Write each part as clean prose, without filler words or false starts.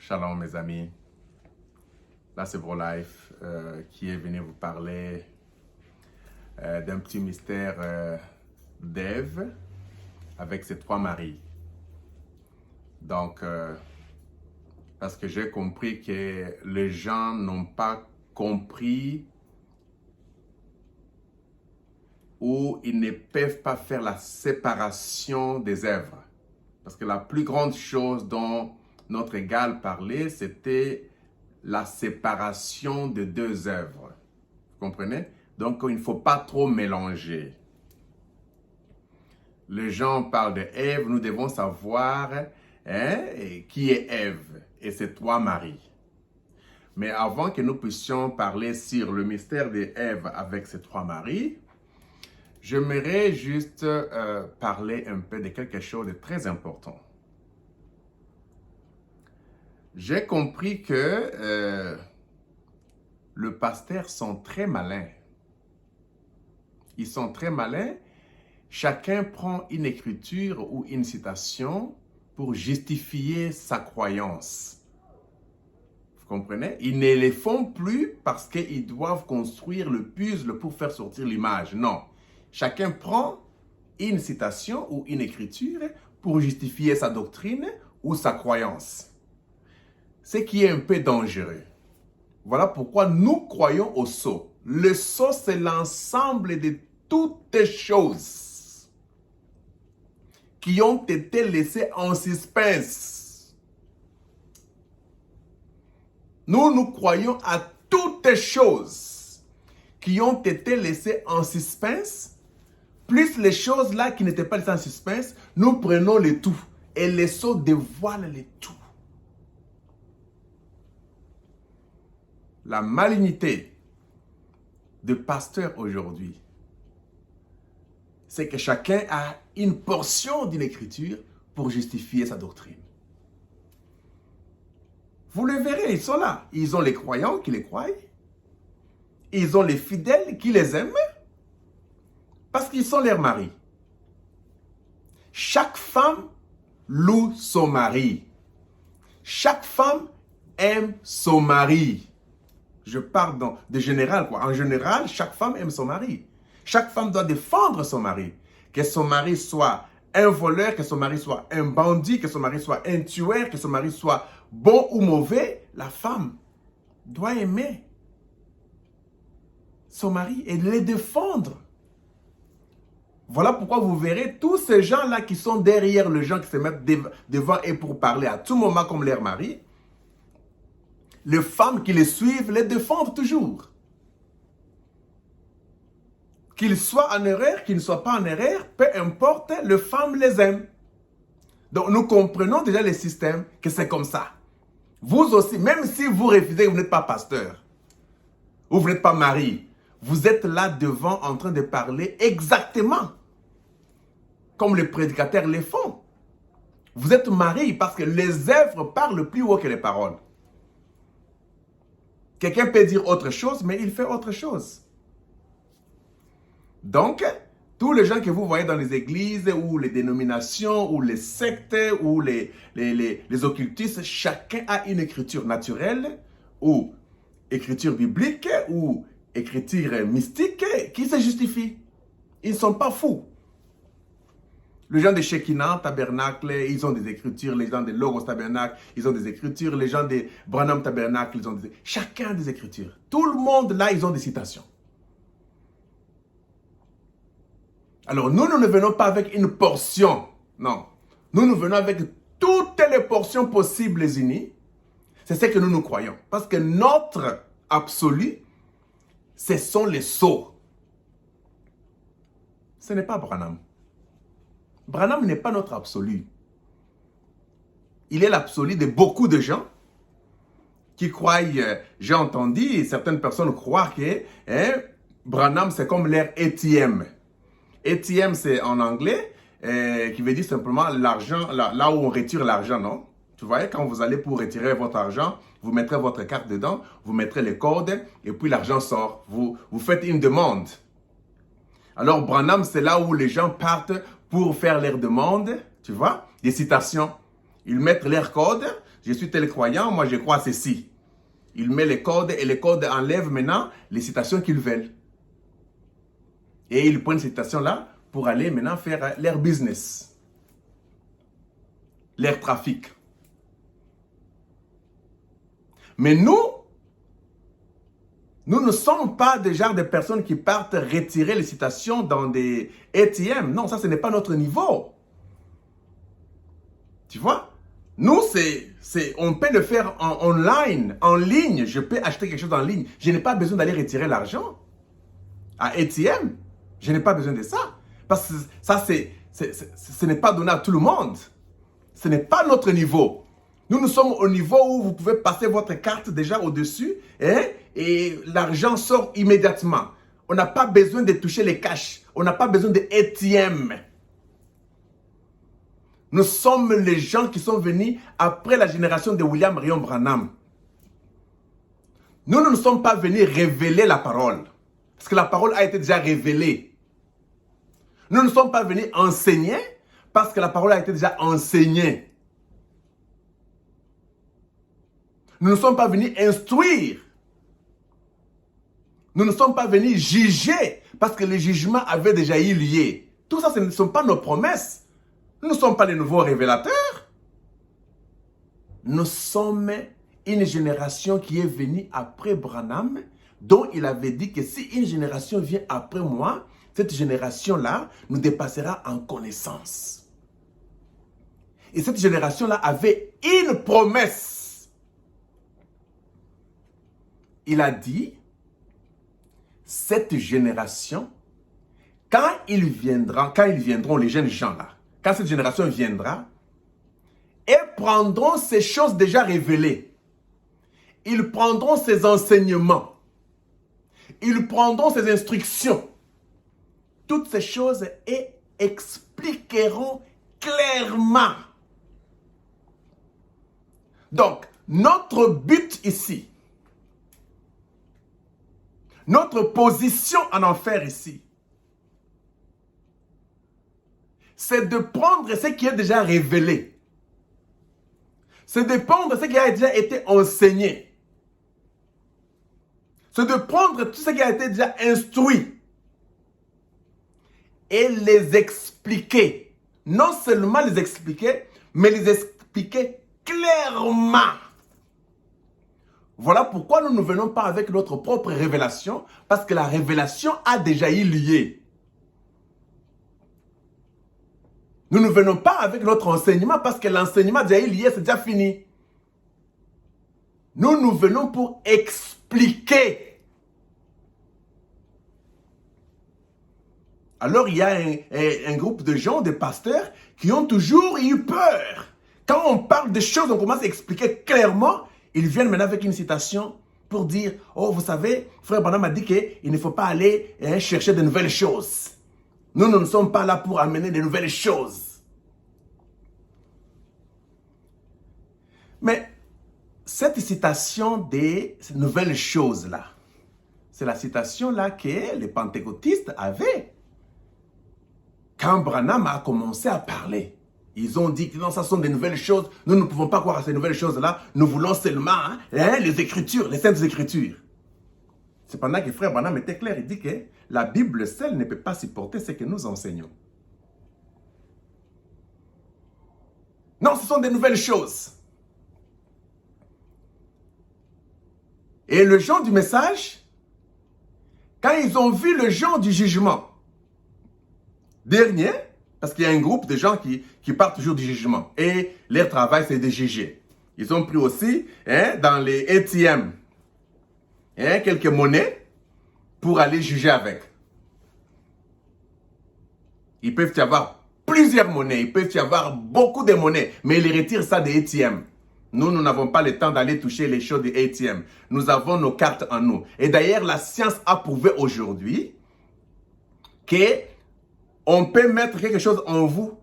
Shalom mes amis, là c'est ProLife qui est venu vous parler d'un petit mystère d'Ève avec ses trois maris. Donc, parce que j'ai compris que les gens n'ont pas compris ou ils ne peuvent pas faire la séparation des œuvres. Parce que la plus grande chose dont notre égal parlait, c'était la séparation de deux œuvres. Vous comprenez? Donc, il ne faut pas trop mélanger. Les gens parlent de Ève, nous devons savoir qui est Ève et ses trois maris. Mais avant que nous puissions parler sur le mystère de Ève avec ses trois maris, j'aimerais juste parler un peu de quelque chose de très important. J'ai compris que les pasteurs sont très malins. Ils sont très malins. Chacun prend une écriture ou une citation pour justifier sa croyance. Vous comprenez? Ils ne les font plus parce qu'ils doivent construire le puzzle pour faire sortir l'image. Non. Chacun prend une citation ou une écriture pour justifier sa doctrine ou sa croyance. Ce qui est un peu dangereux. Voilà pourquoi nous croyons au sceau. Le sceau, c'est l'ensemble de toutes choses qui ont été laissées en suspense. Nous croyons à toutes choses qui ont été laissées en suspense, plus les choses là qui n'étaient pas laissées en suspense, nous prenons le tout. Et le sceau dévoile le tout. La malignité de pasteur aujourd'hui, c'est que chacun a une portion d'une écriture pour justifier sa doctrine. Vous le verrez, ils sont là. Ils ont les croyants qui les croient. Ils ont les fidèles qui les aiment parce qu'ils sont leurs maris. Chaque femme loue son mari. Chaque femme aime son mari. Je parle de général, quoi. En général, chaque femme aime son mari. Chaque femme doit défendre son mari. Que son mari soit un voleur, que son mari soit un bandit, que son mari soit un tueur, que son mari soit bon ou mauvais, la femme doit aimer son mari et le défendre. Voilà pourquoi vous verrez tous ces gens-là qui sont derrière les gens qui se mettent devant et pour parler à tout moment comme leur mari. Les femmes qui les suivent les défendent toujours. Qu'ils soient en erreur, qu'ils ne soient pas en erreur, peu importe, les femmes les aiment. Donc nous comprenons déjà le système, que c'est comme ça. Vous aussi, même si vous refusez, vous n'êtes pas pasteur, ou vous n'êtes pas mari, vous êtes là devant en train de parler exactement comme les prédicateurs les font. Vous êtes mari parce que les œuvres parlent plus haut que les paroles. Quelqu'un peut dire autre chose, mais il fait autre chose. Donc, tous les gens que vous voyez dans les églises, ou les dénominations, ou les sectes, ou les occultistes, chacun a une écriture naturelle, ou écriture biblique, ou écriture mystique, qui se justifie. Ils ne sont pas fous. Les gens de Shekinah, Tabernacle, ils ont des écritures. Les gens de Logos Tabernacle, ils ont des écritures. Les gens de Branham Tabernacle, ils ont des écritures. Chacun a des écritures. Tout le monde, là, ils ont des citations. Alors, nous ne venons pas avec une portion. Non. Nous venons avec toutes les portions possibles et unies. C'est ce que nous croyons. Parce que notre absolu, ce sont les sceaux. Ce n'est pas Branham. Branham n'est pas notre absolu. Il est l'absolu de beaucoup de gens qui croient, j'ai entendu certaines personnes croire que Branham c'est comme leur ATM. ATM c'est en anglais, qui veut dire simplement l'argent, là où on retire l'argent, non? Tu vois, quand vous allez pour retirer votre argent, vous mettrez votre carte dedans, vous mettrez les codes et puis l'argent sort. Vous faites une demande. Alors Branham c'est là où les gens partent pour faire leurs demandes, tu vois, des citations. Ils mettent leur code, je suis tel croyant, moi je crois à ceci. Il met les codes et les codes enlèvent maintenant les citations qu'ils veulent. Et ils prennent ces citations-là pour aller maintenant faire leur business, leur trafic. Mais nous ne sommes pas des genres de personnes qui partent retirer les citations dans des ATM. Non, ça, ce n'est pas notre niveau. Tu vois? Nous, on peut le faire en ligne. Je peux acheter quelque chose en ligne. Je n'ai pas besoin d'aller retirer l'argent à ATM. Je n'ai pas besoin de ça. Parce que ça, ce n'est pas donné à tout le monde. Ce n'est pas notre niveau. Nous sommes au niveau où vous pouvez passer votre carte déjà au-dessus et l'argent sort immédiatement. On n'a pas besoin de toucher les cash. On n'a pas besoin de ATM. Nous sommes les gens qui sont venus après la génération de William Marion Branham. Nous ne sommes pas venus révéler la parole. Parce que la parole a été déjà révélée. Nous ne sommes pas venus enseigner parce que la parole a été déjà enseignée. Nous ne sommes pas venus instruire. Nous ne sommes pas venus juger parce que le jugement avait déjà eu lieu. Tout ça, ce ne sont pas nos promesses. Nous ne sommes pas les nouveaux révélateurs. Nous sommes une génération qui est venue après Branham, dont il avait dit que si une génération vient après moi, cette génération-là nous dépassera en connaissance. Et cette génération-là avait une promesse. Il a dit, cette génération, quand ils viendront, les jeunes gens-là, quand cette génération viendra, ils prendront ces choses déjà révélées. Ils prendront ces enseignements. Ils prendront ces instructions. Toutes ces choses et expliqueront clairement. Donc, notre but ici, notre position en enfer ici, c'est de prendre ce qui est déjà révélé. C'est de prendre ce qui a déjà été enseigné. C'est de prendre tout ce qui a été déjà instruit et les expliquer. Non seulement les expliquer, mais les expliquer clairement. Voilà pourquoi nous ne venons pas avec notre propre révélation, parce que la révélation a déjà eu lieu. Nous ne venons pas avec notre enseignement parce que l'enseignement a déjà eu lieu, c'est déjà fini. Nous venons pour expliquer. Alors, il y a un groupe de gens, des pasteurs, qui ont toujours eu peur. Quand on parle de choses, on commence à expliquer clairement. Ils viennent maintenant avec une citation pour dire, oh, vous savez, frère Branham a dit qu'il ne faut pas aller chercher de nouvelles choses. Nous ne sommes pas là pour amener de nouvelles choses. Mais cette citation des nouvelles choses-là, c'est la citation-là que les pentecôtistes avaient. Quand Branham a commencé à parler, ils ont dit que non, ça sont des nouvelles choses. Nous ne pouvons pas croire à ces nouvelles choses-là. Nous voulons seulement les Écritures, les Saintes Écritures. Cependant que frère Branham était clair, il dit que la Bible seule ne peut pas supporter ce que nous enseignons. Non, ce sont des nouvelles choses. Et le genre du message, quand ils ont vu le genre du jugement dernier, parce qu'il y a un groupe de gens qui partent toujours du jugement. Et leur travail, c'est de juger. Ils ont pris aussi dans les ATM quelques monnaies pour aller juger avec. Ils peuvent y avoir plusieurs monnaies. Ils peuvent y avoir beaucoup de monnaies. Mais ils retirent ça des ATM. Nous n'avons pas le temps d'aller toucher les choses des ATM. Nous avons nos cartes en nous. Et d'ailleurs, la science a prouvé aujourd'hui qu'on peut mettre quelque chose en vous.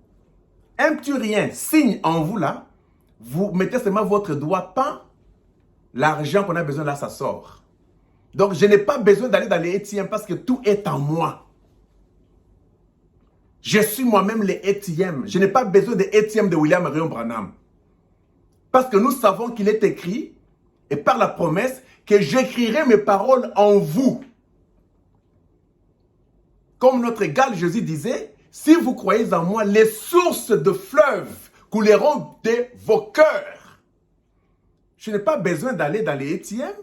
Un petit rien, signe en vous là. Vous mettez seulement votre doigt, pas l'argent qu'on a besoin là, ça sort. Donc, je n'ai pas besoin d'aller dans les ATM parce que tout est en moi. Je suis moi-même les ATM. Je n'ai pas besoin des ATM de William Marion Branham. Parce que nous savons qu'il est écrit, et par la promesse, que j'écrirai mes paroles en vous. Comme notre égal Jésus disait, si vous croyez en moi, les sources de fleuves couleront de vos cœurs. Je n'ai pas besoin d'aller dans les Étièmes,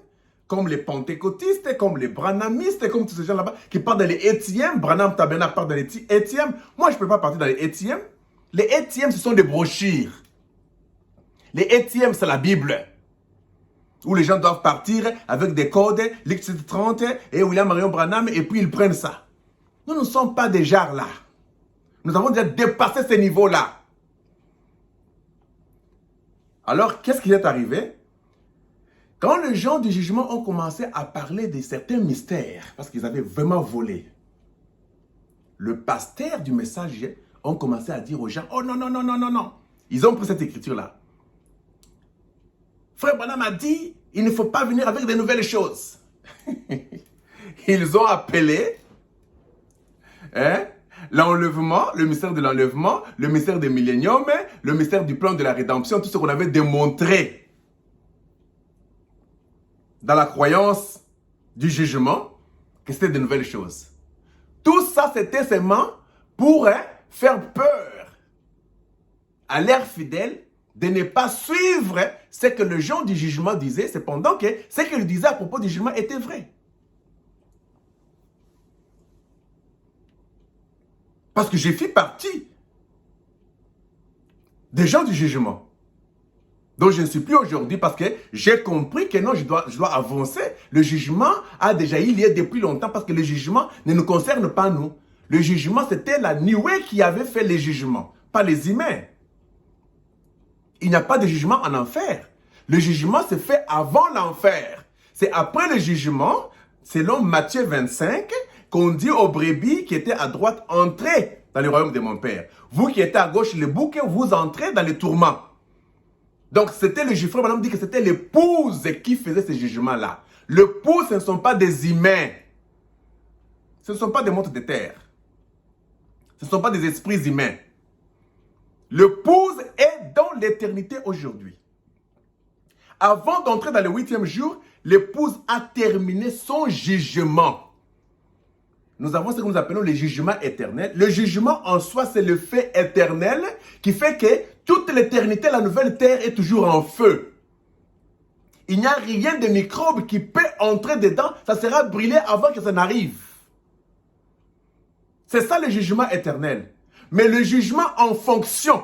comme les pentecôtistes, comme les branhamistes, comme tous ces gens là-bas qui partent dans les Étièmes. Branham Tabernacle part dans les Étièmes. Moi, je ne peux pas partir dans les Étièmes. Les Étièmes, ce sont des brochures. Les Étièmes, c'est la Bible. Où les gens doivent partir avec des codes, l'X 30 et William Marion Branham, et puis ils prennent ça. Nous ne sommes pas des genres là. Nous avons déjà dépassé ces niveaux-là. Alors, qu'est-ce qui est arrivé? Quand les gens du jugement ont commencé à parler de certains mystères, parce qu'ils avaient vraiment volé, le pasteur du messager ont commencé à dire aux gens, oh non, non, non, non, non, non. Ils ont pris cette écriture-là. Frère Branham a dit, il ne faut pas venir avec de nouvelles choses. Ils ont appelé l'enlèvement, le mystère de l'enlèvement, le mystère des milléniums, le mystère du plan de la rédemption, tout ce qu'on avait démontré dans la croyance du jugement, que c'était de nouvelles choses. Tout ça, c'était seulement pour faire peur à l'air fidèle de ne pas suivre ce que le gens du jugement disaient, cependant que ce qu'il disait à propos du jugement était vrai. Parce que j'ai fait partie des gens du jugement. Donc je ne suis plus aujourd'hui parce que j'ai compris que non, je dois avancer. Le jugement a déjà eu lieu depuis longtemps parce que le jugement ne nous concerne pas nous. Le jugement, c'était la Nioué qui avait fait les jugements, pas les humains. Il n'y a pas de jugement en enfer. Le jugement se fait avant l'enfer. C'est après le jugement, selon Matthieu 25, qu'on dit aux brebis qui étaient à droite, entrez dans le royaume de mon Père. Vous qui étiez à gauche, les boucs, vous entrez dans les tourments. Donc c'était le frère Branham dit que c'était l'épouse qui faisait ce jugement-là. L'épouse, ce ne sont pas des humains. Ce ne sont pas des montres de terre. Ce ne sont pas des esprits humains. L'épouse est dans l'éternité aujourd'hui. Avant d'entrer dans le 8e jour, l'épouse a terminé son jugement. Nous avons ce que nous appelons le jugement éternel. Le jugement en soi, c'est le fait éternel qui fait que toute l'éternité, la nouvelle terre est toujours en feu. Il n'y a rien de microbe qui peut entrer dedans. Ça sera brûlé avant que ça n'arrive. C'est ça le jugement éternel. Mais le jugement en fonction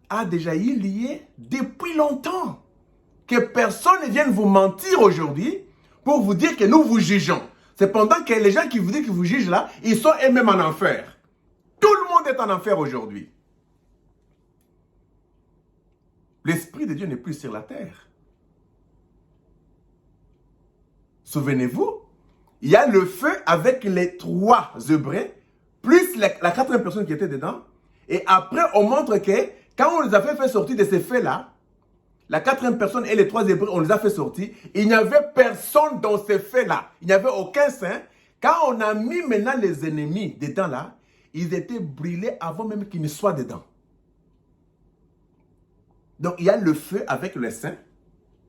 a déjà eu lieu depuis longtemps. Que personne ne vienne vous mentir aujourd'hui pour vous dire que nous vous jugeons. Cependant que les gens qui vous disent qu'ils vous jugent là, ils sont eux-mêmes en enfer. Tout le monde est en enfer aujourd'hui. L'Esprit de Dieu n'est plus sur la terre. Souvenez-vous, il y a le feu avec les 3 Hébreux, plus la 4e personne qui était dedans. Et après, on montre que quand on les a fait sortir de ces feux-là, la 4e personne et les 3 Hébreux, on les a fait sortir. Il n'y avait personne dans ces feux-là. Il n'y avait aucun saint. Quand on a mis maintenant les ennemis dedans là, ils étaient brûlés avant même qu'ils ne soient dedans. Donc il y a le feu avec les saints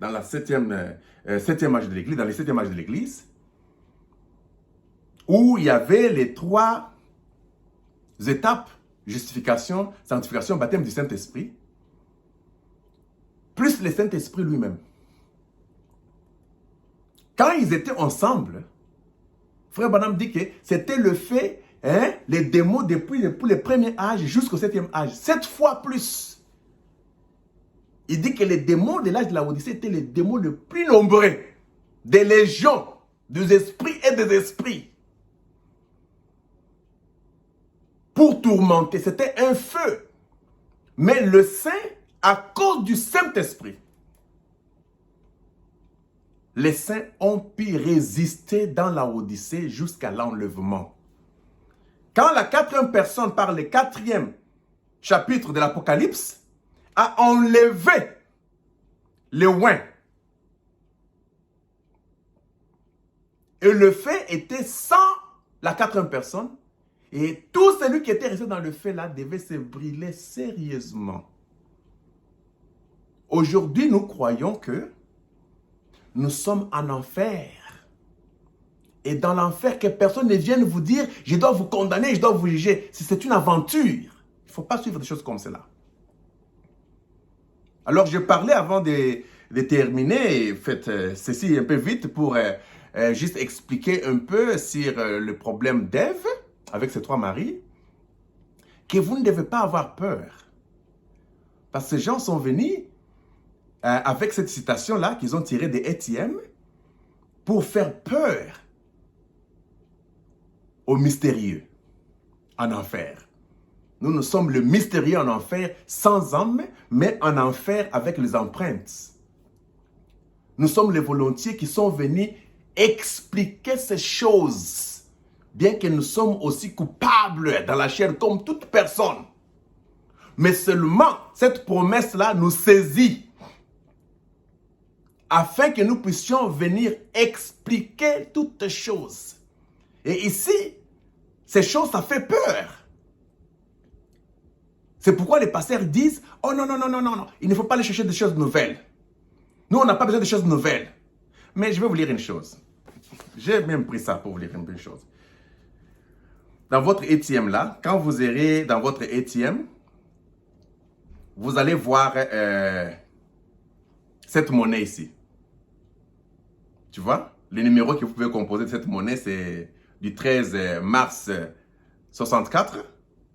dans la 7e âge de l'Église, dans les 7e âge de l'Église, où il y avait les 3 étapes, justification, sanctification, baptême du Saint-Esprit, plus le Saint-Esprit lui-même. Quand ils étaient ensemble, Frère Branham dit que c'était le fait, les démons depuis le premier âge jusqu'au 7e âge, 7 fois plus. Il dit que les démons de l'âge de la Odyssée étaient les démons les plus nombreux, des légions, des esprits et des esprits. Pour tourmenter, c'était un feu. Mais le Saint, à cause du Saint-Esprit, les saints ont pu résister dans la Odyssée jusqu'à l'enlèvement. Quand la 4e personne, par le 4e chapitre de l'Apocalypse, a enlevé le oint, et le fait était sans la 4e personne, Et tout celui qui était resté dans le feu là devait se brûler sérieusement. Aujourd'hui, nous croyons que nous sommes en enfer. Et dans l'enfer, que personne ne vienne vous dire « je dois vous condamner, je dois vous juger ». C'est une aventure. Il ne faut pas suivre des choses comme cela. Alors, je parlais avant de terminer, faites ceci un peu vite pour juste expliquer un peu sur le problème d'Ève avec ses 3 maris, que vous ne devez pas avoir peur. Parce que ces gens sont venus avec cette citation-là qu'ils ont tirée de Étienne pour faire peur aux mystérieux en enfer. Nous sommes le mystérieux en enfer sans âme, mais en enfer avec les empreintes. Nous sommes les volontiers qui sont venus expliquer ces choses, bien que nous sommes aussi coupables dans la chair comme toute personne. Mais seulement cette promesse-là nous saisit afin que nous puissions venir expliquer toutes choses. Et ici, ces choses, ça fait peur. C'est pourquoi les pasteurs disent « Oh non, non, non, non, non, non, il ne faut pas aller chercher des choses nouvelles. Nous, on n'a pas besoin de choses nouvelles. » Mais je vais vous lire une chose. J'ai même pris ça pour vous lire une chose. Dans votre Étienne là, quand vous irez dans votre Étienne, vous allez voir cette monnaie ici. Tu vois? Le numéro que vous pouvez composer de cette monnaie, c'est du 13 mars 64,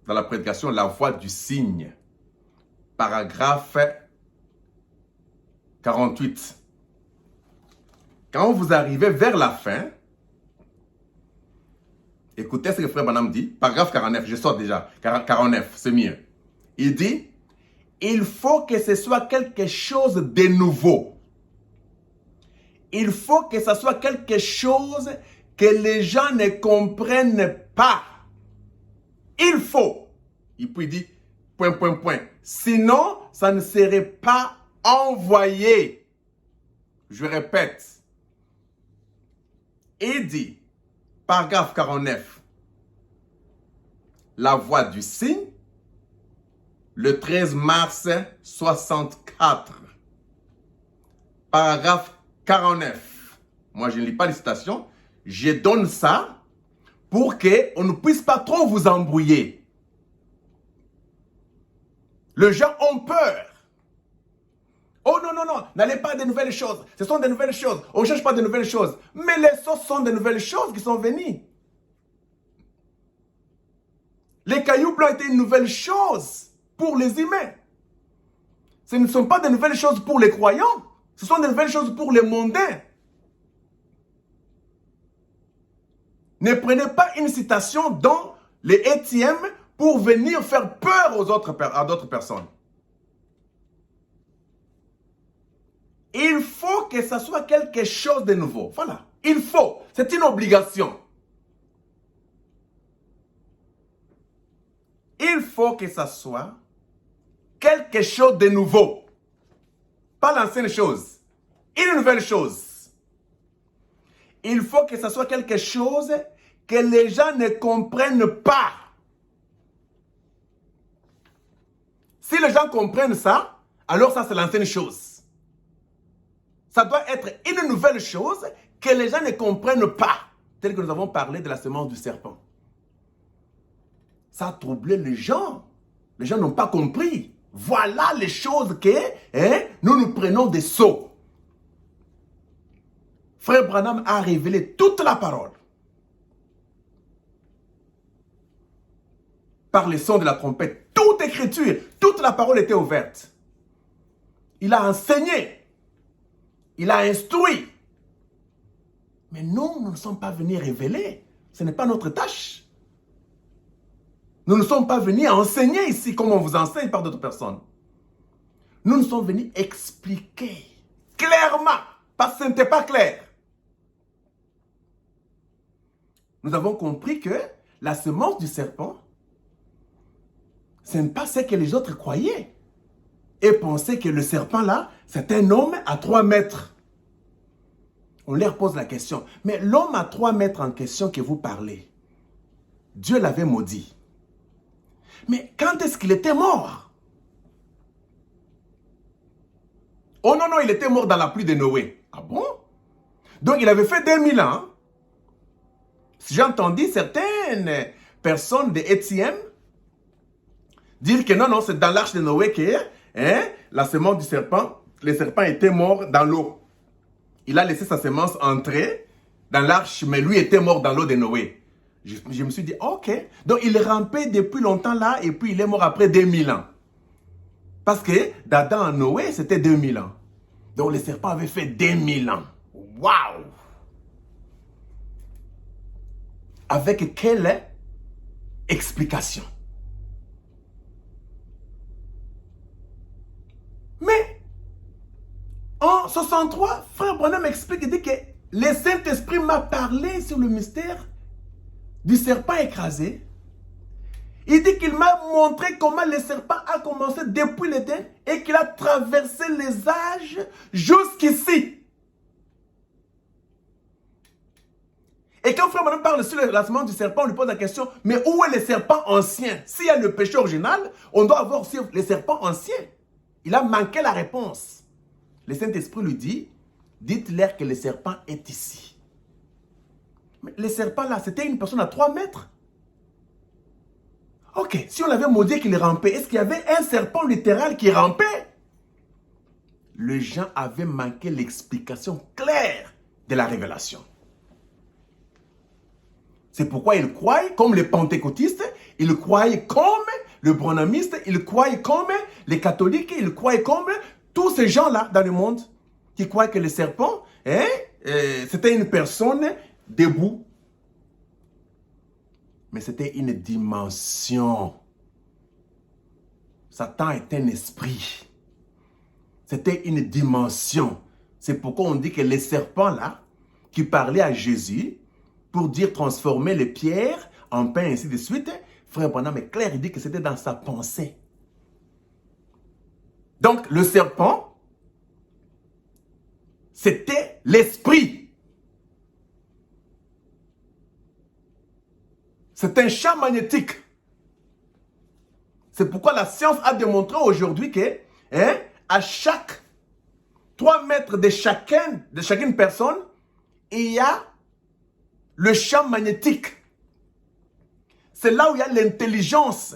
dans la prédication La Voix du Cygne, paragraphe 48. Quand vous arrivez vers la fin, écoutez ce que Frère Branham dit, paragraphe 49, je sors déjà, 49, c'est mieux. Il dit, il faut que ce soit quelque chose de nouveau. Il faut que ce soit quelque chose que les gens ne comprennent pas. Il faut. Et puis il dit, point, point, point. Sinon, ça ne serait pas envoyé. Je répète. Il dit, paragraphe 49, La Voix du Cygne, le 13 mars 64. Paragraphe 49. Moi, je ne lis pas les citations. Je donne ça pour qu'on ne puisse pas trop vous embrouiller. Les gens ont peur. Oh non, non, non, n'allez pas de nouvelles choses. Ce sont des nouvelles choses. On ne cherche pas de nouvelles choses. Mais les choses sont de nouvelles choses qui sont venues. Les cailloux blancs étaient une nouvelle chose pour les humains. Ce ne sont pas de nouvelles choses pour les croyants. Ce sont de nouvelles choses pour les mondains. Ne prenez pas une citation dans les Étienne pour venir faire peur à d'autres personnes. Il faut que ça soit quelque chose de nouveau. Voilà. Il faut. C'est une obligation. Il faut que ça soit quelque chose de nouveau. Pas l'ancienne chose. Une nouvelle chose. Il faut que ça soit quelque chose que les gens ne comprennent pas. Si les gens comprennent ça, alors ça c'est l'ancienne chose. Ça doit être une nouvelle chose que les gens ne comprennent pas. Tel que nous avons parlé de la semence du serpent. Ça a troublé les gens. Les gens n'ont pas compris. Voilà les choses que nous prenons des sots. Frère Branham a révélé toute la parole. Par le son de la trompette, toute écriture, toute la parole était ouverte. Il a enseigné. Il a instruit. Mais nous ne sommes pas venus révéler. Ce n'est pas notre tâche. Nous ne sommes pas venus enseigner ici comme on vous enseigne par d'autres personnes. Nous sommes venus expliquer clairement, parce que ce n'était pas clair. Nous avons compris que la semence du serpent, ce n'est pas ce que les autres croyaient. Et pensaient que le serpent là, c'est un homme à 3 mètres. On leur pose la question, mais l'homme à 3 mètres en question que vous parlez, Dieu l'avait maudit. Mais quand est-ce qu'il était mort? Oh non, non, il était mort dans la pluie de Noé. Ah bon? Donc il avait fait 2000 ans. J'ai entendu certaines personnes de Étienne dire que non, non, c'est dans l'arche de Noé que la semence du serpent, le serpent était mort dans l'eau. Il a laissé sa semence entrer dans l'arche, mais lui était mort dans l'eau de Noé. Je me suis dit, ok. Donc il rampait depuis longtemps là, et puis il est mort après 2000 ans. Parce que d'Adam à Noé, c'était 2000 ans. Donc le serpent avait fait 2000 ans. Waouh! Avec quelle explication? Mais en 63, Frère Branham explique, il dit que le Saint-Esprit m'a parlé sur le mystère du serpent écrasé. Il dit qu'il m'a montré comment le serpent a commencé depuis l'Éden et qu'il a traversé les âges jusqu'ici. Et quand Frère Branham parle sur la semence du serpent, on lui pose la question, mais où est le serpent ancien? S'il y a le péché original, on doit avoir aussi les serpents anciens. Il a manqué la réponse. Le Saint-Esprit lui dit, dites-leur que le serpent est ici. Mais le serpent là, c'était une personne à 3 mètres. Ok, si on avait maudit qu'il rampait, est-ce qu'il y avait un serpent littéral qui rampait? Les gens avaient manqué l'explication claire de la révélation. C'est pourquoi ils croient comme les pentecôtistes, ils croient comme le branhamiste, ils croient comme les catholiques, ils croient comme tous ces gens-là dans le monde qui croient que le serpent, c'était une personne debout. Mais c'était une dimension. Satan est un esprit. C'était une dimension. C'est pourquoi on dit que les serpents là, qui parlaient à Jésus, pour dire transformer les pierres en pain, ainsi de suite, Frère Branham est clair, il dit que c'était dans sa pensée. Donc, le serpent, c'était l'esprit. C'est un champ magnétique. C'est pourquoi la science a démontré aujourd'hui que, à chaque 3 mètres de chacune personne, il y a le champ magnétique. C'est là où il y a l'intelligence.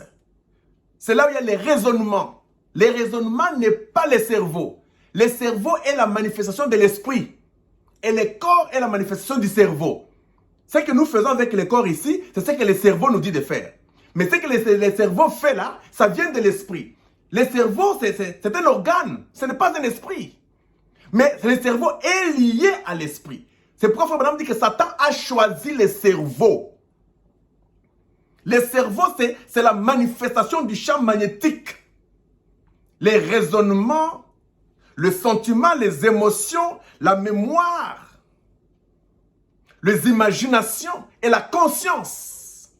C'est là où il y a les raisonnements. Les raisonnements n'est pas le cerveau. Le cerveau est la manifestation de l'esprit. Et le corps est la manifestation du cerveau. Ce que nous faisons avec le corps ici, c'est ce que le cerveau nous dit de faire. Mais ce que le cerveau fait là, ça vient de l'esprit. Le cerveau, c'est un organe. Ce n'est pas un esprit. Mais le cerveau est lié à l'esprit. C'est pourquoi Frère Branham dit que Satan a choisi le cerveau. Le cerveau, c'est la manifestation du champ magnétique. Les raisonnements, le sentiment, les émotions, la mémoire, les imaginations et la conscience.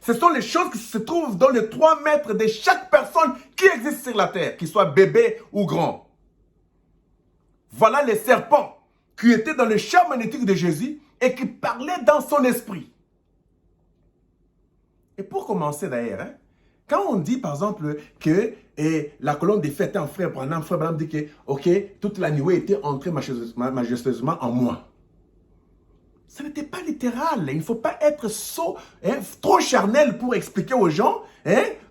Ce sont les choses qui se trouvent dans les 3 mètres de chaque personne qui existe sur la terre, qu'il soit bébé ou grand. Voilà les serpents qui étaient dans le champ magnétique de Jésus et qui parlaient dans son esprit. Et pour commencer d'ailleurs, quand on dit par exemple que la colonne des fêtes est en Frère Branham dit que ok, toute la nuée était entrée majestueusement en moi. Ce n'était pas littéral. Il ne faut pas être trop charnel pour expliquer aux gens,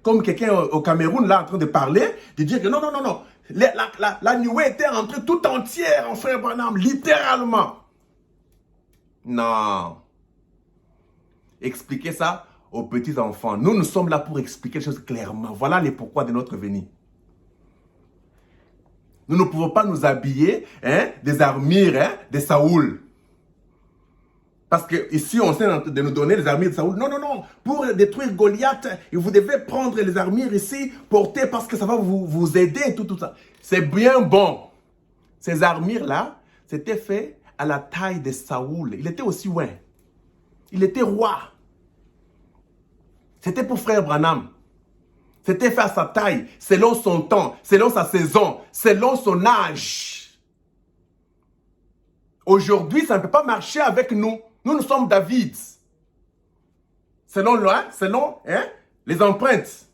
comme quelqu'un au Cameroun là en train de parler, de dire que non, non, non, non. La nuée était entrée tout entière en Frère Branham, littéralement. Non. Expliquez ça aux petits enfants. Nous sommes là pour expliquer les choses clairement. Voilà les pourquoi de notre venue. Nous ne pouvons pas nous habiller des armures de Saoul. Parce que ici, on essaie de nous donner les armures de Saoul. Non, non, non. Pour détruire Goliath, vous devez prendre les armures ici, porter parce que ça va vous aider, tout ça. C'est bien bon. Ces armures-là, c'était fait à la taille de Saoul. Il était aussi loin. Il était roi. C'était pour Frère Branham. C'était fait à sa taille, selon son temps, selon sa saison, selon son âge. Aujourd'hui, ça ne peut pas marcher avec nous. Nous sommes David. selon les empreintes,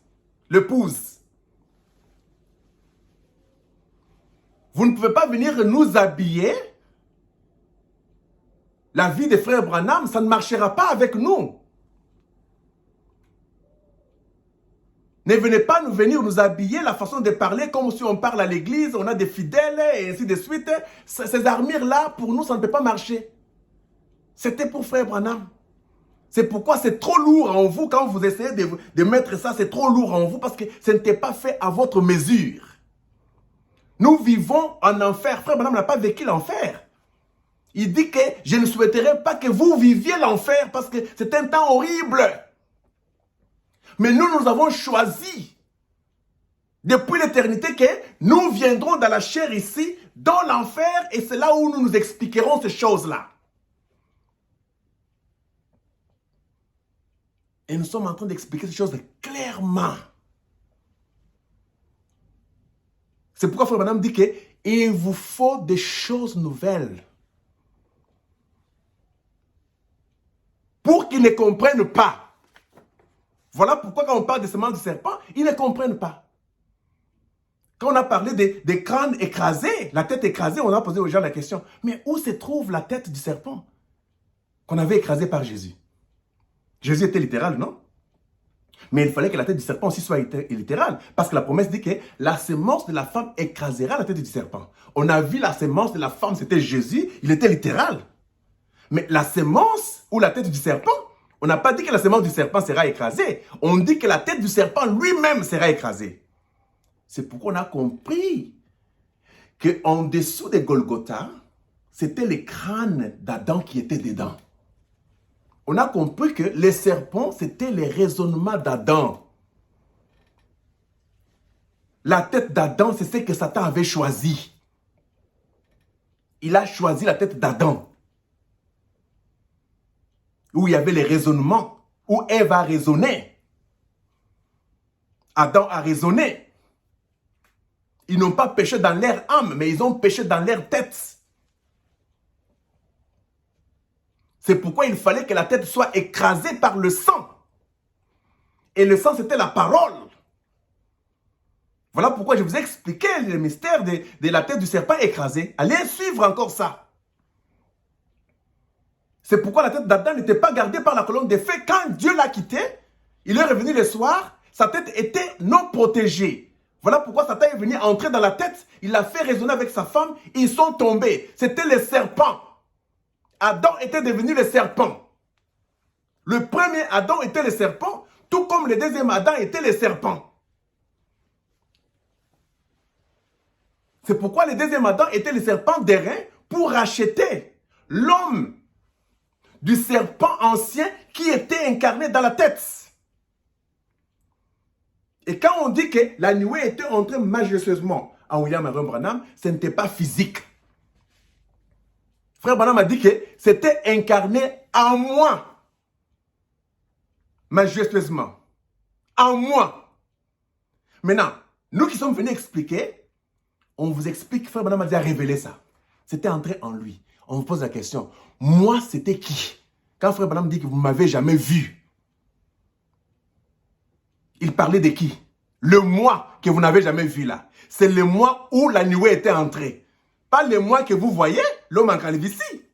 le pouce. Vous ne pouvez pas venir nous habiller. La vie des frères Branham, ça ne marchera pas avec nous. Ne venez pas venir nous habiller la façon de parler comme si on parle à l'église, on a des fidèles et ainsi de suite. Ces armures-là, pour nous, ça ne peut pas marcher. C'était pour frère Branham. C'est pourquoi c'est trop lourd en vous quand vous essayez de mettre ça, c'est trop lourd en vous parce que ce n'était pas fait à votre mesure. Nous vivons en enfer. Frère Branham n'a pas vécu l'enfer. Il dit que je ne souhaiterais pas que vous viviez l'enfer parce que c'est un temps horrible. Mais nous avons choisi depuis l'éternité que nous viendrons dans la chair ici, dans l'enfer, et c'est là où nous nous expliquerons ces choses-là. Et nous sommes en train d'expliquer ces choses clairement. C'est pourquoi Frère Branham dit qu'il vous faut des choses nouvelles. Pour qu'ils ne comprennent pas. Voilà pourquoi quand on parle des semences du serpent, ils ne comprennent pas. Quand on a parlé des crânes écrasés, la tête écrasée, on a posé aux gens la question, mais où se trouve la tête du serpent qu'on avait écrasée par Jésus? Jésus était littéral, non? Mais il fallait que la tête du serpent aussi soit littérale, parce que la promesse dit que la semence de la femme écrasera la tête du serpent. On a vu la semence de la femme, c'était Jésus, il était littéral. Mais la semence ou la tête du serpent, on n'a pas dit que la semence du serpent sera écrasée. On dit que la tête du serpent lui-même sera écrasée. C'est pourquoi on a compris qu'en dessous de Golgotha, c'était les crânes d'Adam qui étaient dedans. On a compris que les serpents, c'était les raisonnements d'Adam. La tête d'Adam, c'est ce que Satan avait choisi. Il a choisi la tête d'Adam. Où il y avait les raisonnements, où Ève a raisonné. Adam a raisonné. Ils n'ont pas péché dans leur âme, mais ils ont péché dans leur tête. C'est pourquoi il fallait que la tête soit écrasée par le sang. Et le sang, c'était la parole. Voilà pourquoi je vous ai expliqué le mystère de la tête du serpent écrasée. Allez suivre encore ça. C'est pourquoi la tête d'Adam n'était pas gardée par la colonne de feu. Quand Dieu l'a quitté, il est revenu le soir, sa tête était non protégée. Voilà pourquoi Satan est venu entrer dans la tête, il a fait raisonner avec sa femme, ils sont tombés. C'était les serpents. Adam était devenu le serpent. Le premier Adam était le serpent, tout comme le deuxième Adam était le serpent. C'est pourquoi le deuxième Adam était le serpent d'airain pour racheter l'homme du serpent ancien qui était incarné dans la tête. Et quand on dit que la nuée était entrée majestueusement en William Marion Branham, ce n'était pas physique. Frère Branham a dit que c'était incarné en moi. Majestueusement. En moi. Maintenant, nous qui sommes venus expliquer, on vous explique, Frère Branham a déjà révélé ça. C'était entré en lui. On vous pose la question, moi c'était qui? Quand Frère Branham dit que vous ne m'avez jamais vu, il parlait de qui? Le moi que vous n'avez jamais vu là. C'est le moi où la nuée était entrée. Pas le moi que vous voyez, l'homme en calvitie.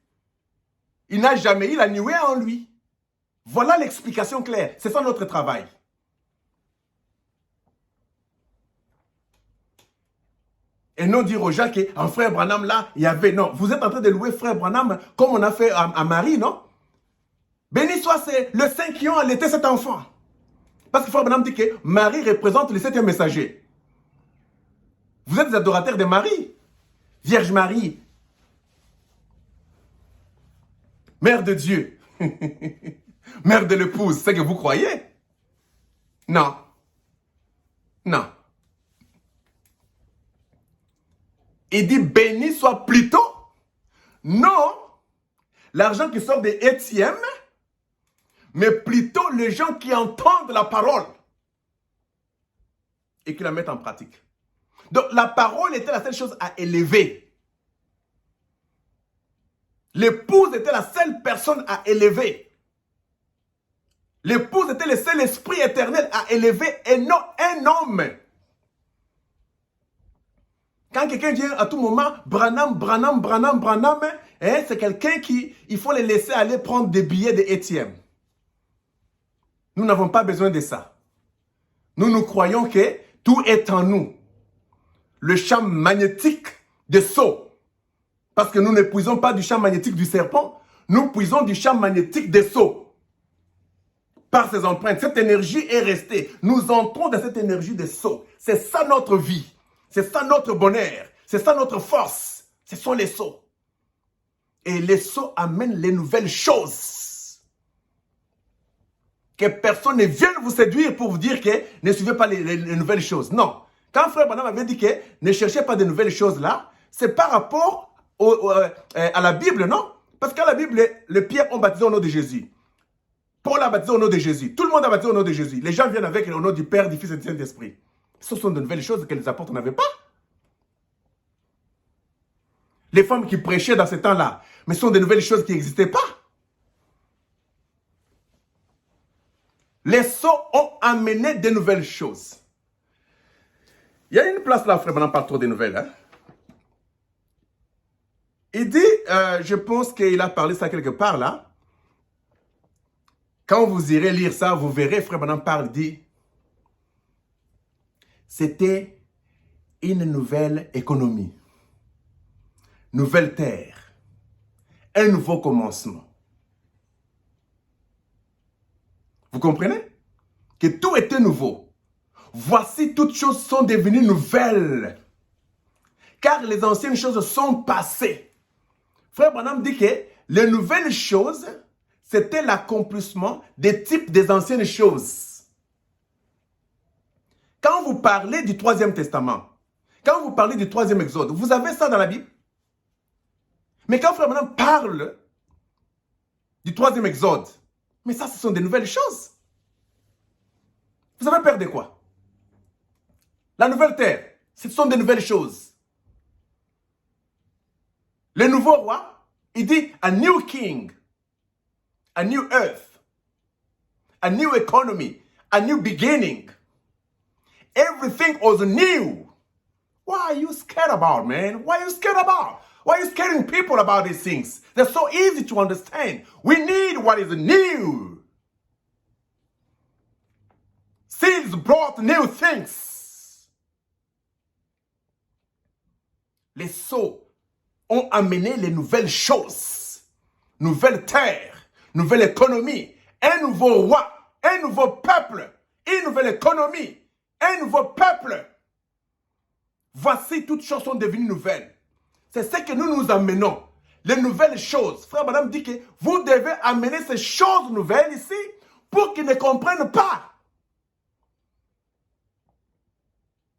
Il n'a jamais eu la nuée en lui. Voilà l'explication claire. C'est ça notre travail. Et non dire aux gens qu'en Frère Branham là, il y avait... Non, vous êtes en train de louer Frère Branham comme on a fait à Marie, non? Béni soit le saint qui ont allaité cet enfant. Parce que Frère Branham dit que Marie représente le 7e messager. Vous êtes des adorateurs de Marie. Vierge Marie. Mère de Dieu. Mère de l'épouse. C'est ce que vous croyez? Non. Non. Il dit béni soit plutôt. Non. L'argent qui sort des ATM, mais plutôt les gens qui entendent la parole et qui la mettent en pratique. Donc la parole était la seule chose à élever. L'épouse était la seule personne à élever. L'épouse était le seul esprit éternel à élever et non un homme. Quand quelqu'un vient à tout moment, Branham, hein, c'est quelqu'un qui, il faut les laisser aller prendre des billets de ATM. Nous n'avons pas besoin de ça. Nous croyons que tout est en nous. Le champ magnétique des sceaux. Parce que nous ne puisons pas du champ magnétique du serpent, nous puisons du champ magnétique des sceaux. Par ces empreintes, cette énergie est restée. Nous entrons dans cette énergie des sceaux. C'est ça notre vie. C'est ça notre bonheur. C'est ça notre force. Ce sont les sceaux. Et les sceaux amènent les nouvelles choses. Que personne ne vienne vous séduire pour vous dire que ne suivez pas les nouvelles choses. Non. Quand Frère Branham avait dit que ne cherchez pas de nouvelles choses là, c'est par rapport à la Bible, non? Parce qu'à la Bible, les pierres ont baptisé au nom de Jésus. Paul a baptisé au nom de Jésus. Tout le monde a baptisé au nom de Jésus. Les gens viennent avec au nom du Père, du Fils et du Saint-Esprit. Ce sont de nouvelles choses que les apôtres n'avaient pas. Les femmes qui prêchaient dans ce temps-là, mais ce sont de nouvelles choses qui n'existaient pas. Les sceaux ont amené de nouvelles choses. Il y a une place là, frère, maintenant, pas trop de nouvelles. Hein? Il dit, je pense qu'il a parlé ça quelque part là. Quand vous irez lire ça, vous verrez, frère Branham parle, dit, c'était une nouvelle économie, nouvelle terre, un nouveau commencement. Vous comprenez? Que tout était nouveau. Voici, toutes choses sont devenues nouvelles. Car les anciennes choses sont passées. Frère Branham dit que les nouvelles choses, c'était l'accomplissement des types des anciennes choses. Quand vous parlez du Troisième Testament, quand vous parlez du Troisième Exode, vous avez ça dans la Bible. Mais quand Frère Branham parle du Troisième Exode, mais ça, ce sont des nouvelles choses. Vous avez peur de quoi? La nouvelle terre, ce sont des nouvelles choses. Le nouveau roi, il dit « a new king ». A new earth, a new economy, a new beginning. Everything was new. What are you scared about, man? What are you scared about? Why are you scaring people about these things? They're so easy to understand. We need what is new. Seeds brought new things. Les sceaux ont amené les nouvelles choses, nouvelle terre, nouvelle économie, un nouveau roi, un nouveau peuple, une nouvelle économie, un nouveau peuple. Voici, toutes choses sont devenues nouvelles. C'est ce que nous amenons, les nouvelles choses. Frère Branham dit que vous devez amener ces choses nouvelles ici pour qu'ils ne comprennent pas.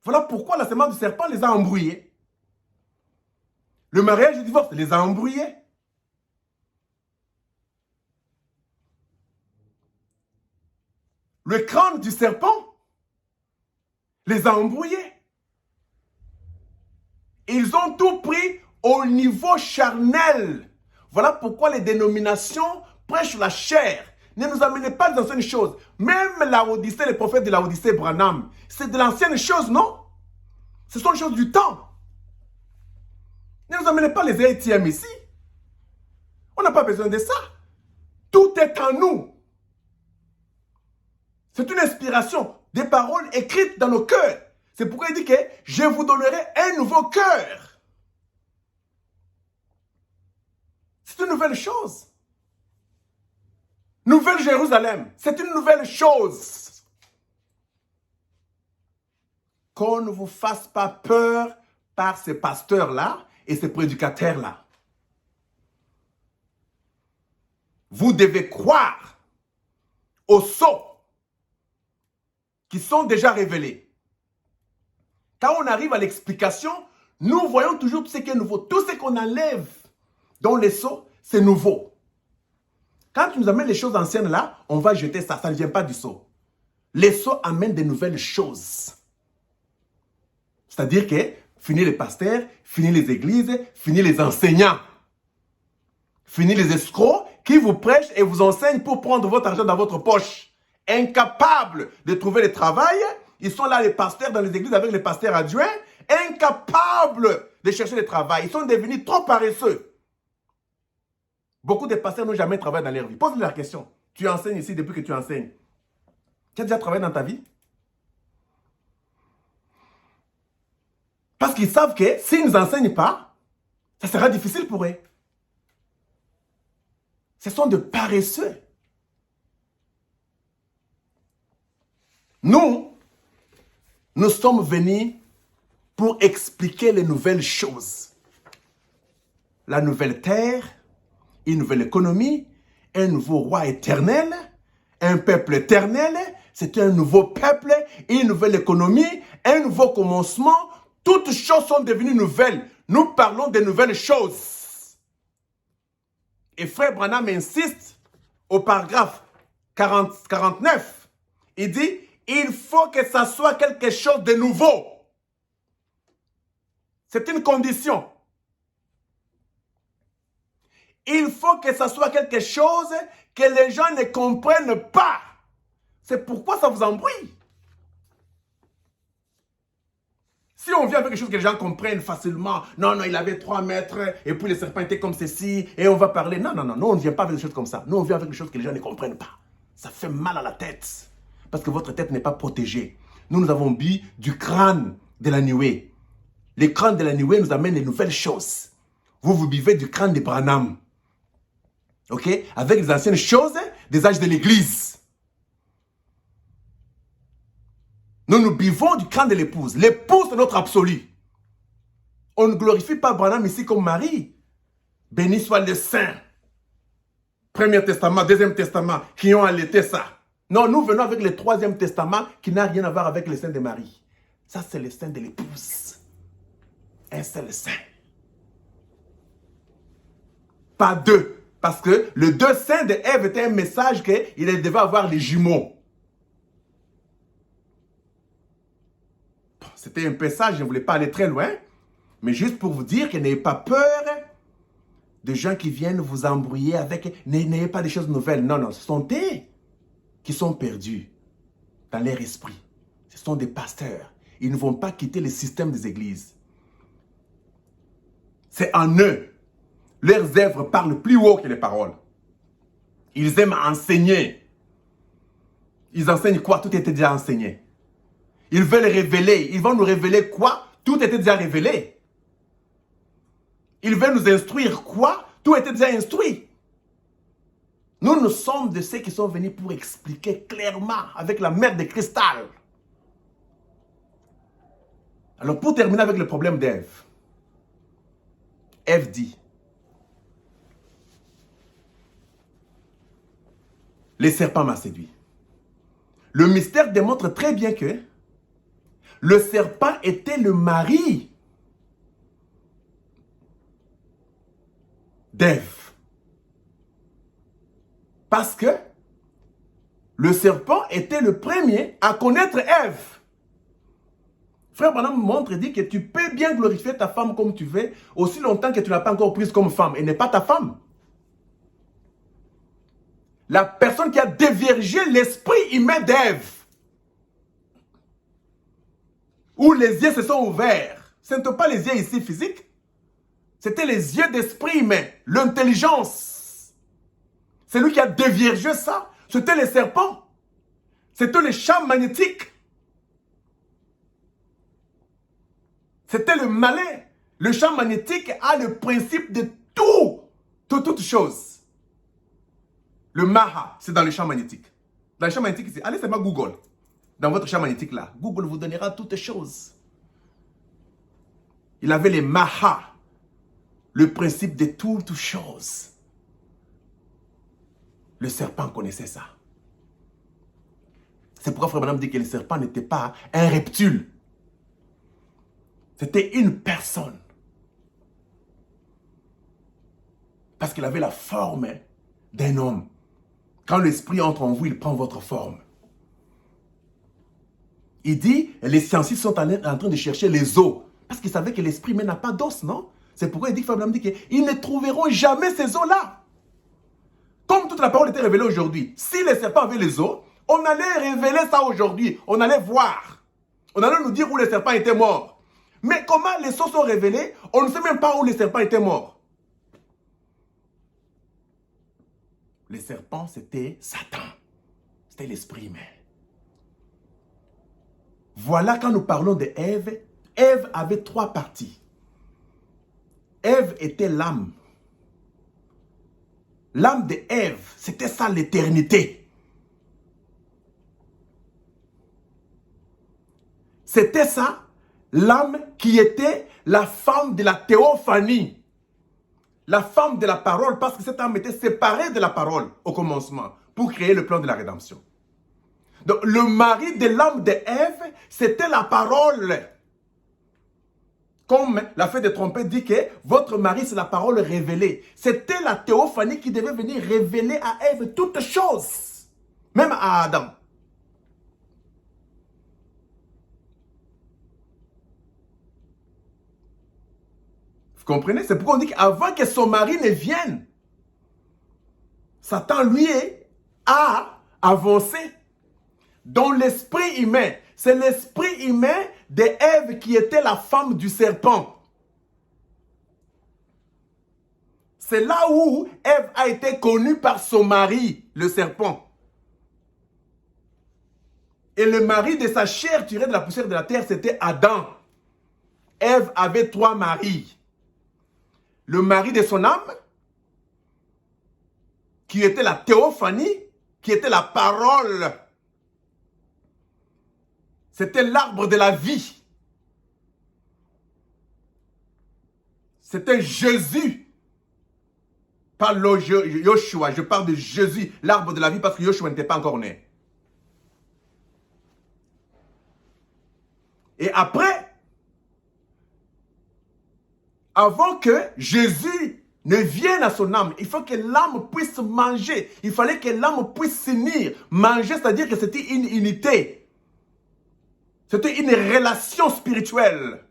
Voilà pourquoi la semence du serpent les a embrouillés. Le mariage et le divorce les a embrouillés. Le crâne du serpent les a embrouillés. Ils ont tout pris au niveau charnel. Voilà pourquoi les dénominations prêchent la chair. Ne nous amenez pas des anciennes choses. Même la Odyssée, les prophètes de la Odyssée, Branham, c'est de l'ancienne chose, non? Ce sont les choses du temps. Ne nous amenez pas les ATM ici. On n'a pas besoin de ça. Tout est en nous. C'est une inspiration, des paroles écrites dans nos cœurs. C'est pourquoi il dit que je vous donnerai un nouveau cœur. C'est une nouvelle chose. Nouvelle Jérusalem, c'est une nouvelle chose. Qu'on ne vous fasse pas peur par ces pasteurs-là et ces prédicateurs-là. Vous devez croire aux sceaux qui sont déjà révélés. Quand on arrive à l'explication, nous voyons toujours tout ce qui est nouveau. Tout ce qu'on enlève dans les sceaux, c'est nouveau. Quand tu nous amènes les choses anciennes là, on va jeter ça. Ça ne vient pas du sceau. Les sceaux amènent de nouvelles choses. C'est-à-dire que, fini les pasteurs, fini les églises, fini les enseignants. Fini les escrocs qui vous prêchent et vous enseignent pour prendre votre argent dans votre poche. incapables de trouver le travail. Ils sont là, les pasteurs, dans les églises avec les pasteurs adjoints, incapables de chercher le travail. Ils sont devenus trop paresseux. Beaucoup de pasteurs n'ont jamais travaillé dans leur vie. Pose-leur la question. Tu enseignes ici depuis que tu enseignes. Tu as déjà travaillé dans ta vie? Parce qu'ils savent que s'ils ne nous enseignent pas, ça sera difficile pour eux. Ce sont de paresseux. Nous sommes venus pour expliquer les nouvelles choses. La nouvelle terre, une nouvelle économie, un nouveau roi éternel, un peuple éternel, c'est un nouveau peuple, une nouvelle économie, un nouveau commencement. Toutes choses sont devenues nouvelles. Nous parlons de nouvelles choses. Et Frère Branham insiste au paragraphe 49. Il dit, il faut que ça soit quelque chose de nouveau. C'est une condition. Il faut que ça soit quelque chose que les gens ne comprennent pas. C'est pourquoi ça vous embrouille. Si on vient avec quelque chose que les gens comprennent facilement, non, il avait 3 mètres, et puis le serpent était comme ceci, et on va parler. Non, nous on ne vient pas avec des choses comme ça. Nous on vient avec des choses que les gens ne comprennent pas. Ça fait mal à la tête, parce que votre tête n'est pas protégée. Nous avons bu du crâne de la nuée. Le crâne de la nuée nous amène les nouvelles choses. Vous buvez du crâne de Branham. Ok? Avec les anciennes choses des âges de l'église. Nous buvons du crâne de l'épouse. L'épouse est notre absolu. On ne glorifie pas Branham ici comme Marie. Béni soit le Saint. Premier Testament, Deuxième Testament, qui ont allaité ça. Non, nous venons avec le Troisième Testament qui n'a rien à voir avec le Saint de Marie. Ça, c'est le Saint de l'épouse. Un seul Saint. Pas deux. Parce que le 2 saints de Ève était un message qu'il devait avoir les jumeaux. C'était un peu ça, je ne voulais pas aller très loin. Mais juste pour vous dire que n'ayez pas peur de gens qui viennent vous embrouiller avec... N'ayez pas des choses nouvelles. Non, ce sont eux qui sont perdus dans leur esprit. Ce sont des pasteurs. Ils ne vont pas quitter le système des églises. C'est en eux. Leurs œuvres parlent plus haut que les paroles. Ils aiment enseigner. Ils enseignent quoi? Tout était déjà enseigné. Ils veulent révéler. Ils vont nous révéler quoi? Tout était déjà révélé. Ils veulent nous instruire quoi? Tout était déjà instruit. Nous sommes de ceux qui sont venus pour expliquer clairement avec la mer de cristal. Alors pour terminer avec le problème d'Ève. Ève dit, le serpent m'a séduit. Le mystère démontre très bien que le serpent était le mari d'Ève. Parce que le serpent était le premier à connaître Ève. Frère Branham montre et dit que tu peux bien glorifier ta femme comme tu veux, aussi longtemps que tu ne l'as pas encore prise comme femme. Elle n'est pas ta femme. La personne qui a déviergé l'esprit humain d'Ève, où les yeux se sont ouverts, ce n'étaient pas les yeux ici physiques, c'était les yeux d'esprit humain, l'intelligence. C'est lui qui a déviergé ça. C'était les serpents. C'était les champs magnétiques. C'était le malin. Le champ magnétique a le principe de toute chose. Le Maha, c'est dans le champ magnétique. Dans le champ magnétique, ici, allez, c'est pas Google. Dans votre champ magnétique là, Google vous donnera toutes choses. Il avait les Maha, le principe de toutes choses. Le serpent connaissait ça. C'est pourquoi Frère Branham dit que le serpent n'était pas un reptile. C'était une personne. Parce qu'il avait la forme d'un homme. Quand l'esprit entre en vous, il prend votre forme. Il dit, les scientifiques sont en train de chercher les os. Parce qu'ils savaient que l'esprit n'a pas d'os, non? C'est pourquoi il dit, Frère dit qu'ils ne trouveront jamais ces os-là. Comme toute la parole était révélée aujourd'hui. Si les serpents avaient les os, On allait révéler ça aujourd'hui. On allait voir. On allait nous dire où les serpents étaient morts. Mais comment les sceaux sont révélés? On ne sait même pas où les serpents étaient morts. Les serpents, c'était Satan. C'était l'esprit humain. Voilà, quand nous parlons de Ève, Ève avait 3 parties. Ève était l'âme. L'âme de Ève, c'était ça l'éternité. C'était ça, l'âme qui était la femme de la théophanie. La femme de la parole, parce que cette âme était séparée de la parole au commencement pour créer le plan de la rédemption. Donc, le mari de l'âme de Ève, c'était la parole. Comme la fée de trompette dit que votre mari, c'est la parole révélée. C'était la théophanie qui devait venir révéler à Ève toutes choses, même à Adam. Vous comprenez? C'est pourquoi on dit qu'avant que son mari ne vienne, Satan, lui, a avancé dans l'esprit humain. C'est l'esprit humain d'Ève qui était la femme du serpent. C'est là où Ève a été connue par son mari, le serpent. Et le mari de sa chair tirée de la poussière de la terre, c'était Adam. Ève avait 3 maris. Le mari de son âme, qui était la théophanie, qui était la parole. C'était l'arbre de la vie. C'était Jésus. Pas Yoshua, je parle de Jésus, l'arbre de la vie, parce que Yoshua n'était pas encore né. Et après, avant que Jésus ne vienne à son âme, il faut que l'âme puisse manger. Il fallait que l'âme puisse s'unir. Manger, c'est-à-dire que c'était une unité. C'était une relation spirituelle.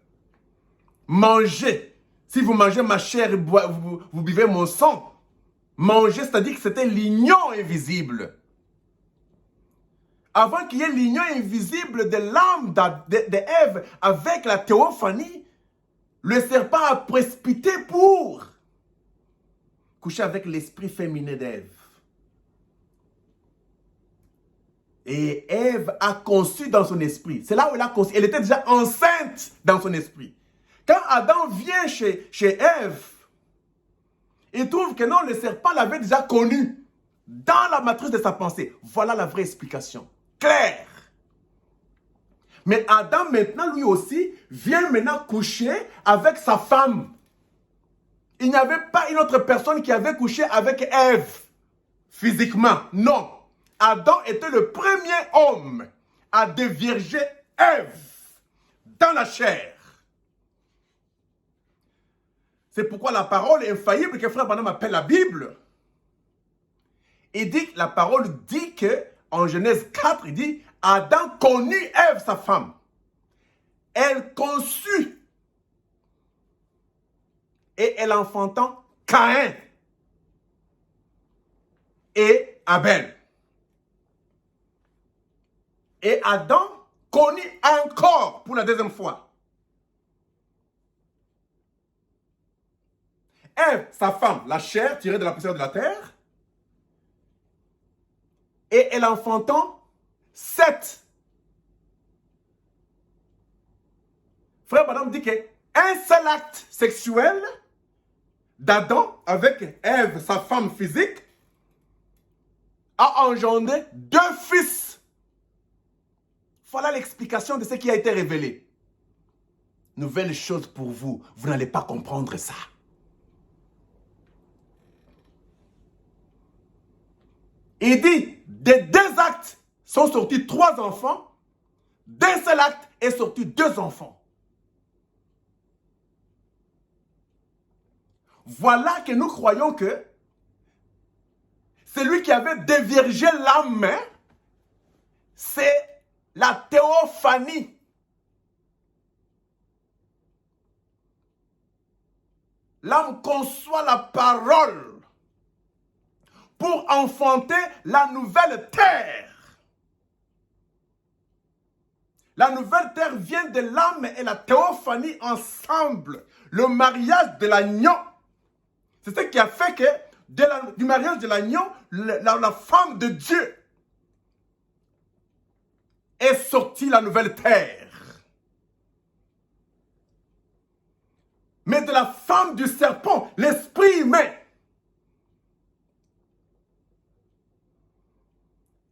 Manger. Si vous mangez ma chair et vous buvez mon sang, manger, c'est-à-dire que c'était l'union invisible. Avant qu'il y ait l'union invisible de l'âme d'Ève avec la théophanie, le serpent a précipité pour coucher avec l'esprit féminin d'Ève. Et Ève a conçu dans son esprit. C'est là où elle a conçu. Elle était déjà enceinte dans son esprit. Quand Adam vient chez Ève, il trouve que non, le serpent l'avait déjà connu dans la matrice de sa pensée. Voilà la vraie explication. Claire. Mais Adam, maintenant, lui aussi, vient maintenant coucher avec sa femme. Il n'y avait pas une autre personne qui avait couché avec Ève, physiquement. Non. Adam était le premier homme à dévierger Ève dans la chair. C'est pourquoi la parole infaillible que Frère Branham appelle la Bible. Il dit, la parole dit que, en Genèse 4, il dit, Adam connut Ève, sa femme. Elle conçut. Et elle enfantant Caïn et Abel. Et Adam connut encore pour la deuxième fois Ève, sa femme, la chair tirée de la poussière de la terre. Et elle enfantant Seth. Frère Branham dit qu'un seul acte sexuel d'Adam avec Ève, sa femme physique, a engendré 2 fils. Voilà l'explication de ce qui a été révélé. Nouvelle chose pour vous, vous n'allez pas comprendre ça. Il dit, des 2 actes sont sortis 3 enfants, d'un seul acte est sorti 2 enfants. Voilà que nous croyons que celui qui avait déviergé l'âme, c'est la théophanie. L'âme conçoit la parole pour enfanter la nouvelle terre. La nouvelle terre vient de l'âme et la théophanie ensemble. Le mariage de l'agneau. C'est ce qui a fait que du mariage de l'agneau, la femme de Dieu est sortie la nouvelle terre. Mais de la femme du serpent, l'esprit humain,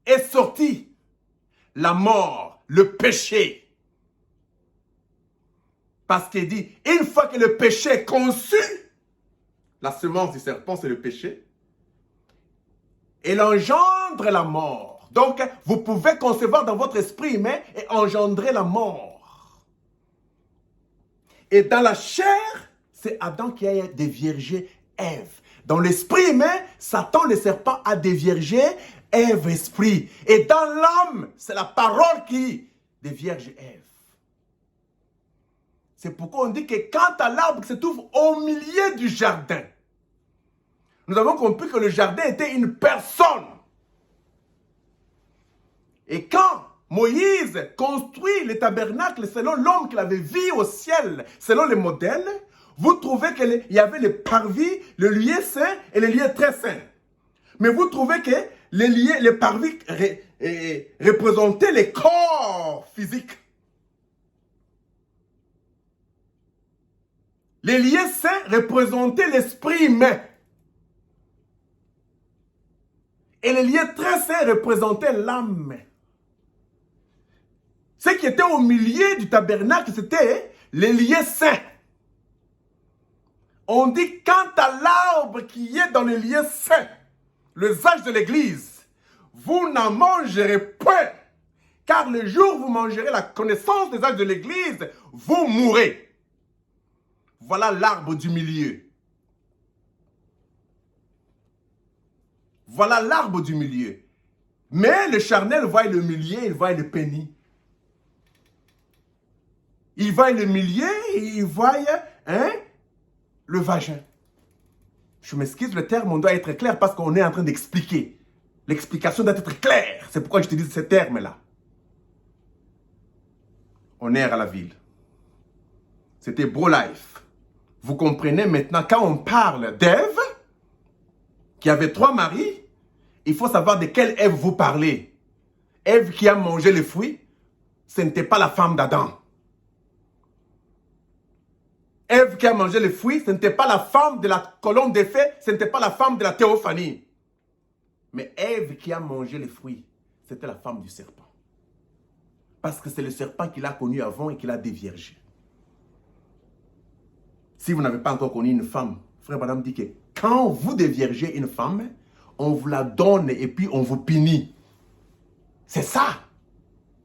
est sorti la mort, le péché. Parce qu'il dit, une fois que le péché est conçu, la semence du serpent, c'est le péché, elle engendre la mort. Donc, vous pouvez concevoir dans votre esprit humain et engendrer la mort. Et dans la chair, c'est Adam qui a déviergé Ève. Dans l'esprit humain, Satan, le serpent, a déviergé Ève, esprit. Et dans l'âme, c'est la parole qui dévierge Ève. C'est pourquoi on dit que quant à l'arbre qui se trouve au milieu du jardin, nous avons compris que le jardin était une personne. Et quand Moïse construit le tabernacle selon l'homme qu'il avait vu au ciel, selon les modèles, vous trouvez qu'il y avait le parvis, le lieu saint et le lieu très saint. Mais vous trouvez que les parvis représentaient les corps physiques. Les lieux saints représentaient l'esprit humain. Et les lieux très saints représentaient l'âme. Ce qui était au milieu du tabernacle, c'était les lieux saints. On dit, quant à l'arbre qui est dans les lieux saints, le âge de l'église, vous n'en mangerez point, car le jour où vous mangerez la connaissance des âges de l'église, vous mourrez. Voilà l'arbre du milieu. Voilà l'arbre du milieu. Mais le charnel voit le milieu, il voit le pénis. Il voit le milieu et il voit le vagin. Je m'excuse, le terme, on doit être clair parce qu'on est en train d'expliquer. L'explication doit être claire. C'est pourquoi je te dis ce terme-là. On est à la ville. C'était Bro-Life. Vous comprenez maintenant, quand on parle d'Ève, qui avait 3 maris, il faut savoir de quelle Ève vous parlez. Ève qui a mangé les fruits, ce n'était pas la femme d'Adam. Ève qui a mangé les fruits, ce n'était pas la femme de la colombe des fées, ce n'était pas la femme de la théophanie. Mais Ève qui a mangé les fruits, c'était la femme du serpent. Parce que c'est le serpent qui l'a connu avant et qui l'a déviergé. Si vous n'avez pas encore connu une femme, frère madame dit que quand vous déviergez une femme, on vous la donne et puis on vous punit. C'est ça,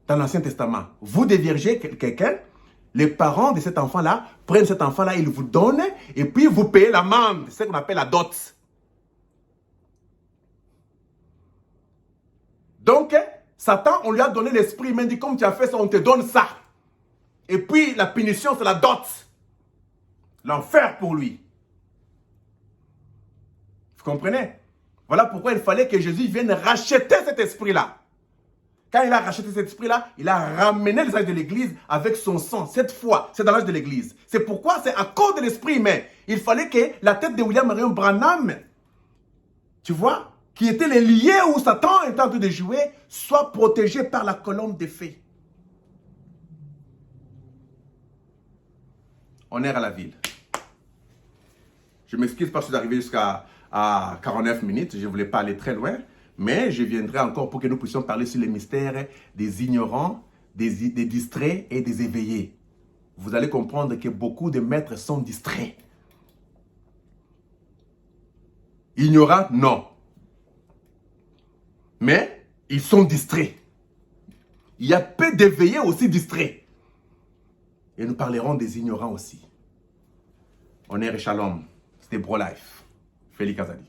dans l'Ancien Testament. Vous déviergez quelqu'un, les parents de cet enfant-là prennent cet enfant-là, ils vous donnent et puis vous payez l'amende, c'est ce qu'on appelle la dot. Donc, Satan, on lui a donné l'esprit, il m'a dit, comme tu as fait ça, on te donne ça. Et puis, la punition, c'est la dot. L'enfer pour lui. Vous comprenez? Voilà pourquoi il fallait que Jésus vienne racheter cet esprit-là. Quand il a racheté cet esprit-là, il a ramené les âges de l'église avec son sang. Cette fois, c'est dans l'âge de l'église. C'est pourquoi c'est à cause de l'esprit humain. Il fallait que la tête de William Marion Branham, tu vois, qui était les lieux où Satan était en train de jouer, soit protégée par la colombe des fées. On est à la ville. Je m'excuse parce que je suis arrivé jusqu'à 49 minutes. Je ne voulais pas aller très loin. Mais je viendrai encore pour que nous puissions parler sur les mystères des ignorants, des distraits et des éveillés. Vous allez comprendre que beaucoup de maîtres sont distraits. Ignorants, non. Mais ils sont distraits. Il y a peu d'éveillés aussi distraits. Et nous parlerons des ignorants aussi. On est Shalom. C'était Bro-Life. Félix Kazadi.